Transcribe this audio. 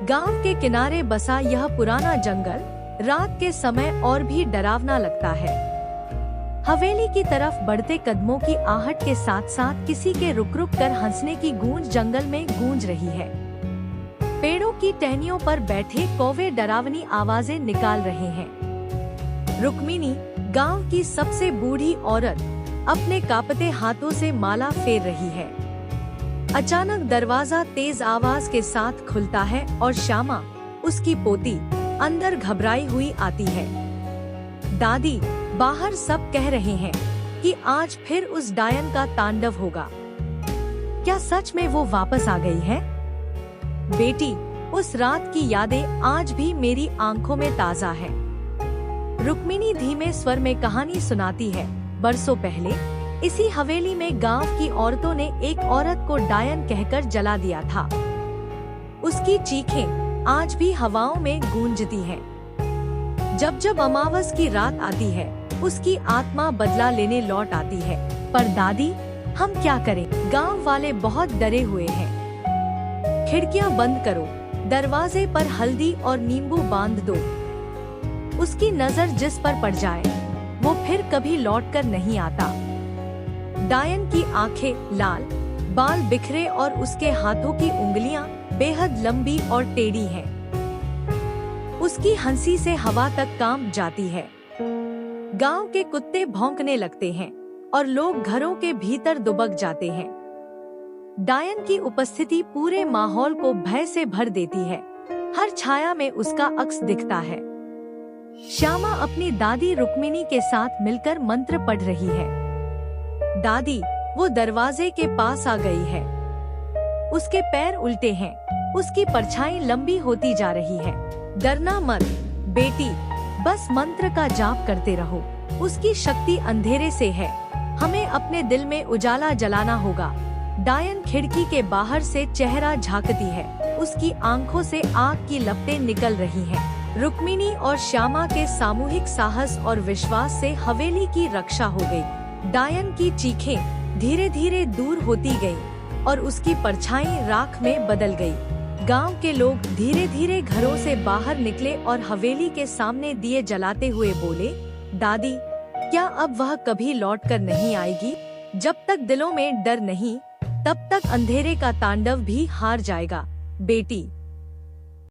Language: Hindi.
गांव के किनारे बसा यह पुराना जंगल रात के समय और भी डरावना लगता है। हवेली की तरफ बढ़ते कदमों की आहट के साथ साथ किसी के रुक रुक कर हंसने की गूंज जंगल में गूंज रही है। पेड़ों की टहनियों पर बैठे कौवे डरावनी आवाजें निकाल रहे हैं। रुक्मिणी, गांव की सबसे बूढ़ी औरत, अपने कांपते हाथों से माला फेर रही है। अचानक दरवाजा तेज आवाज के साथ खुलता है और श्यामा, उसकी पोती, अंदर घबराई हुई आती है। दादी, बाहर सब कह रहे हैं कि आज फिर उस डायन का तांडव होगा। क्या सच में वो वापस आ गई है? बेटी, उस रात की यादें आज भी मेरी आंखों में ताजा है। रुक्मिणी धीमे स्वर में कहानी सुनाती है। बरसों पहले इसी हवेली में गांव की औरतों ने एक औरत को डायन कहकर जला दिया था। उसकी चीखें आज भी हवाओं में गूंजती हैं। जब जब अमावस की रात आती है, उसकी आत्मा बदला लेने लौट आती है। पर दादी, हम क्या करें? गांव वाले बहुत डरे हुए हैं। खिड़कियां बंद करो, दरवाजे पर हल्दी और नींबू बांध दो। उसकी नजर जिस पर पड़ जाए, वो फिर कभी लौटकर नहीं आता। डायन की आंखें लाल, बाल बिखरे और उसके हाथों की उंगलियां बेहद लंबी और टेढ़ी हैं। उसकी हंसी से हवा तक कांप जाती है। गांव के कुत्ते भौंकने लगते हैं और लोग घरों के भीतर दुबक जाते हैं। डायन की उपस्थिति पूरे माहौल को भय से भर देती है। हर छाया में उसका अक्स दिखता है। श्यामा अपनी दादी रुक्मिणी के साथ मिलकर मंत्र पढ़ रही है। दादी, वो दरवाजे के पास आ गई है। उसके पैर उल्टे हैं, उसकी परछाई लंबी होती जा रही है। डरना मत बेटी, बस मंत्र का जाप करते रहो। उसकी शक्ति अंधेरे से है, हमें अपने दिल में उजाला जलाना होगा। डायन खिड़की के बाहर से चेहरा झांकती है। उसकी आंखों से आग की लपटें निकल रही हैं। रुक्मिणी और श्यामा के सामूहिक साहस और विश्वास से हवेली की रक्षा हो गई। डायन की चीखें धीरे धीरे दूर होती गईं और उसकी परछाई राख में बदल गई। गांव के लोग धीरे धीरे घरों से बाहर निकले और हवेली के सामने दिए जलाते हुए बोले, दादी, क्या अब वह कभी लौट कर नहीं आएगी? जब तक दिलों में डर नहीं, तब तक अंधेरे का तांडव भी हार जाएगा। बेटी,